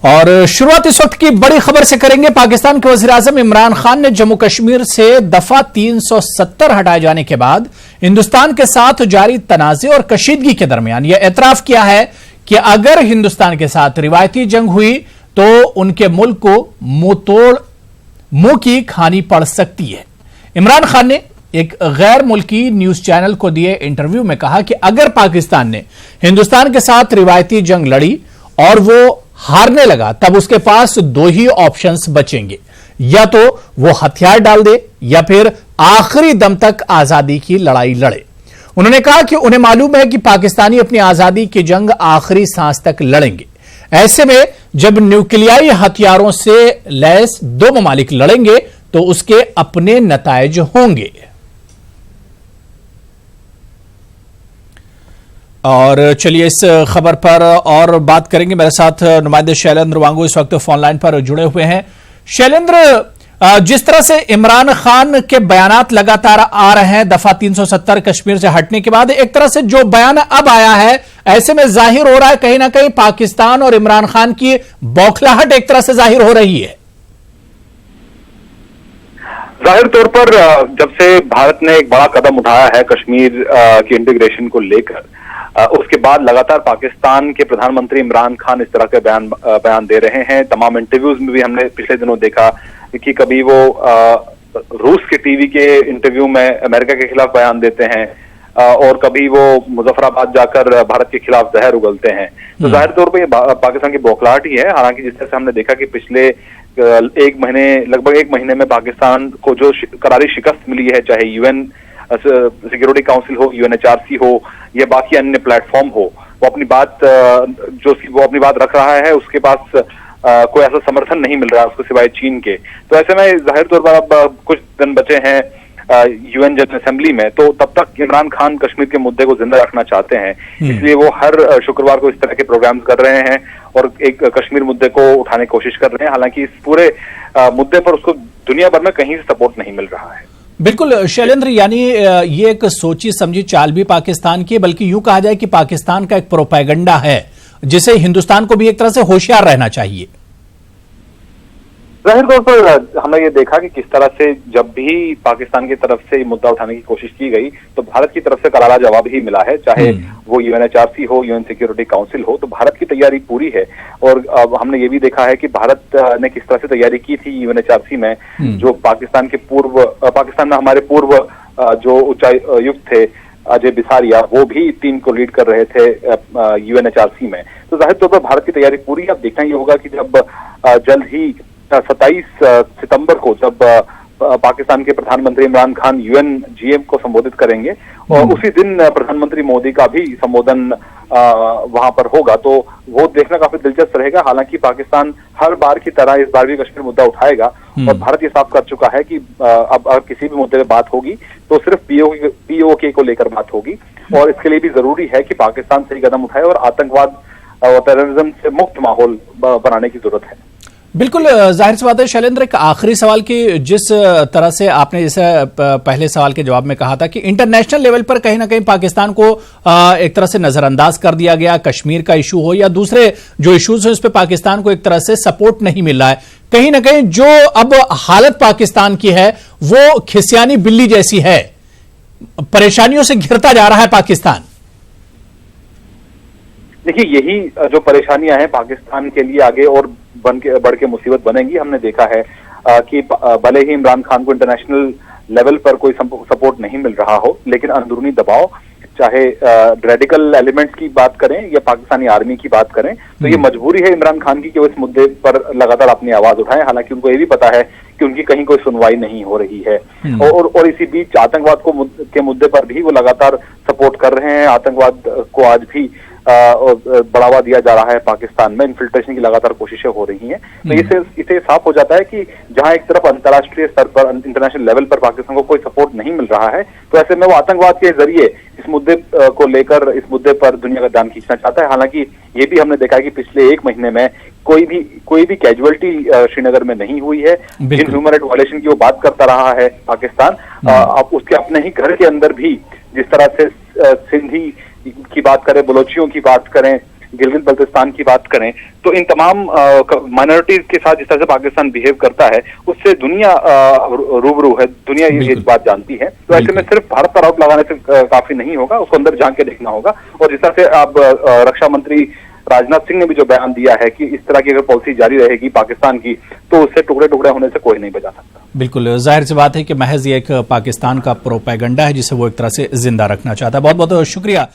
और शुरुआत इस वक्त की बड़ी खबर से करेंगे। पाकिस्तान के वज़ीर-ए-आज़म इमरान खान ने जम्मू कश्मीर से दफा 370 हटाए जाने के बाद हिंदुस्तान के साथ जारी तनाज़े और कशीदगी के दरमियान यह एतराफ किया है कि अगर हिंदुस्तान के साथ रिवायती जंग हुई तो उनके मुल्क को मुंह की खानी पड़ सकती है। इमरान खान ने एक गैर मुल्की न्यूज चैनल को दिए इंटरव्यू में कहा कि अगर पाकिस्तान ने हिंदुस्तान के साथ रिवायती जंग लड़ी और वो हारने लगा तब उसके पास दो ही ऑप्शंस बचेंगे, या तो वो हथियार डाल दे या फिर आखिरी दम तक आजादी की लड़ाई लड़े। उन्होंने कहा कि उन्हें मालूम है कि पाकिस्तानी अपनी आजादी की जंग आखिरी सांस तक लड़ेंगे। ऐसे में जब न्यूक्लियाई हथियारों से लैस दो ममालिक लड़ेंगे तो उसके अपने नताइज होंगे। और चलिए इस खबर पर और बात करेंगे। मेरे साथ नुमाइंदे शैलेंद्र वांगू इस वक्त फोन लाइन पर जुड़े हुए हैं। शैलेंद्र, जिस तरह से इमरान खान के बयानात लगातार आ रहे हैं दफा 370 कश्मीर से हटने के बाद, एक तरह से जो बयान अब आया है ऐसे में जाहिर हो रहा है कहीं ना कहीं पाकिस्तान और इमरान खान की बौखलाहट एक तरह से जाहिर हो रही है। जाहिर तौर पर जब से भारत ने एक बड़ा कदम उठाया है कश्मीर की इंटीग्रेशन को लेकर, उसके बाद लगातार पाकिस्तान के प्रधानमंत्री इमरान खान इस तरह के बयान दे रहे हैं। तमाम इंटरव्यूज में भी हमने पिछले दिनों देखा कि कभी वो रूस के टीवी के इंटरव्यू में अमेरिका के खिलाफ बयान देते हैं और कभी वो मुजफ्फराबाद जाकर भारत के खिलाफ जहर उगलते हैं। तो जाहिर तौर पर ये पाकिस्तान की बौखलाहट ही है। हालांकि जिस तरह से हमने देखा कि पिछले लगभग एक महीने में पाकिस्तान को जो करारी शिकस्त मिली है, चाहे यूएन सिक्योरिटी काउंसिल हो, यूएनएचआरसी हो या बाकी अन्य प्लेटफॉर्म हो, वो अपनी बात रख रहा है। उसके पास कोई ऐसा समर्थन नहीं मिल रहा है उसको सिवाय चीन के। तो ऐसे में जाहिर तौर पर अब कुछ दिन बचे हैं यूएन जनरल असेंबली में, तो तब तक इमरान खान कश्मीर के मुद्दे को जिंदा रखना चाहते हैं। इसलिए वो हर शुक्रवार को इस तरह के प्रोग्राम्स कर रहे हैं और एक कश्मीर मुद्दे को उठाने की कोशिश कर रहे हैं। हालांकि इस पूरे मुद्दे पर उसको दुनिया भर में कहीं से सपोर्ट नहीं मिल रहा है। बिल्कुल शैलेंद्र, यानी ये एक सोची समझी चाल भी पाकिस्तान की, बल्कि यूं कहा जाए कि पाकिस्तान का एक प्रोपेगेंडा है जिसे हिंदुस्तान को भी एक तरह से होशियार रहना चाहिए। जाहिर तौर पर हमने ये देखा कि किस तरह से जब भी पाकिस्तान की तरफ से मुद्दा उठाने की कोशिश की गई तो भारत की तरफ से करारा जवाब ही मिला है, चाहे वो यूएनएचआरसी हो, यूएन सिक्योरिटी काउंसिल हो। तो भारत की तैयारी पूरी है। और अब हमने ये भी देखा है कि भारत ने किस तरह से तैयारी की थी यूएनएचआरसी में, जो पाकिस्तान में हमारे पूर्व जो उच्चायुक्त थे अजय बिसारिया, वो भी टीम को लीड कर रहे थे यूएनएचआरसी में। तो जाहिर तौर पर भारत की तैयारी पूरी। अब देखना ये होगा कि जब जल्द ही 27 सितंबर को जब पाकिस्तान के प्रधानमंत्री इमरान खान यूएन जीएम को संबोधित करेंगे और उसी दिन प्रधानमंत्री मोदी का भी संबोधन वहां पर होगा, तो वो देखना काफी दिलचस्प रहेगा। हालांकि पाकिस्तान हर बार की तरह इस बार भी कश्मीर मुद्दा उठाएगा और भारत ये साफ कर चुका है कि अब अगर किसी भी मुद्दे पे बात होगी तो सिर्फ पीओके को लेकर बात होगी। और इसके लिए भी जरूरी है कि पाकिस्तान सही कदम उठाए और आतंकवाद और टेररिज्म से मुक्त माहौल बनाने की जरूरत है। बिल्कुल, जाहिर सी बात है शैलेंद्र, एक आखिरी सवाल की जिस तरह से आपने जैसे पहले सवाल के जवाब में कहा था कि इंटरनेशनल लेवल पर कहीं ना कहीं पाकिस्तान को एक तरह से नजरअंदाज कर दिया गया, कश्मीर का इशू हो या दूसरे जो इश्यूज हैं उस पर पाकिस्तान को एक तरह से सपोर्ट नहीं मिल रहा है। कहीं ना कहीं जो अब हालत पाकिस्तान की है वो खिसियानी बिल्ली जैसी है, परेशानियों से घिरता जा रहा है पाकिस्तान। देखिए, यही जो परेशानियां हैं पाकिस्तान के लिए आगे और बढ़ के मुसीबत बनेंगी। हमने देखा है कि भले ही इमरान खान को इंटरनेशनल लेवल पर कोई सपोर्ट नहीं मिल रहा हो, लेकिन अंदरूनी दबाव, चाहे रेडिकल एलिमेंट्स की बात करें या पाकिस्तानी आर्मी की बात करें, तो ये मजबूरी है इमरान खान की कि वो इस मुद्दे पर लगातार अपनी आवाज उठाएं। हालांकि उनको ये भी पता है कि उनकी कहीं कोई सुनवाई नहीं हो रही है। और इसी बीच आतंकवाद के मुद्दे पर भी वो लगातार सपोर्ट कर रहे हैं। आतंकवाद को आज भी बढ़ावा दिया जा रहा है पाकिस्तान में, इन्फिल्ट्रेशन की लगातार कोशिशें हो रही हैं। तो इसे साफ हो जाता है कि जहां एक तरफ अंतर्राष्ट्रीय स्तर पर, इंटरनेशनल लेवल पर पाकिस्तान को कोई सपोर्ट नहीं मिल रहा है, तो ऐसे में वो आतंकवाद के जरिए इस मुद्दे को लेकर, इस मुद्दे पर दुनिया का ध्यान खींचना चाहता है। हालांकि ये भी हमने देखा है कि पिछले एक महीने में कोई भी कैजुअलिटी श्रीनगर में नहीं हुई है। जिन ह्यूमन राइट वायलेशन की वो बात करता रहा है पाकिस्तान, अब उसके अपने ही घर के अंदर भी जिस तरह से सिंधी की बात करें, बलोचियों की बात करें गिलगित बल्तिस्तान की बात करें, तो इन तमाम माइनॉरिटीज के साथ जिस तरह से पाकिस्तान बिहेव करता है उससे दुनिया रूबरू है, दुनिया ये बात जानती है। तो ऐसे में सिर्फ भारत पर आरोप लगाने से काफी नहीं होगा, उसको अंदर झांक के देखना होगा। और जिस तरह से अब रक्षा मंत्री राजनाथ सिंह ने भी जो बयान दिया है कि इस तरह की अगर पॉलिसी जारी रहेगी पाकिस्तान की तो उससे टुकड़े टुकड़े होने से कोई नहीं बचा सकता। बिल्कुल, जाहिर सी बात है कि महज ये एक पाकिस्तान का प्रोपेगेंडा है जिसे वो एक तरह से जिंदा रखना चाहता है। बहुत बहुत शुक्रिया।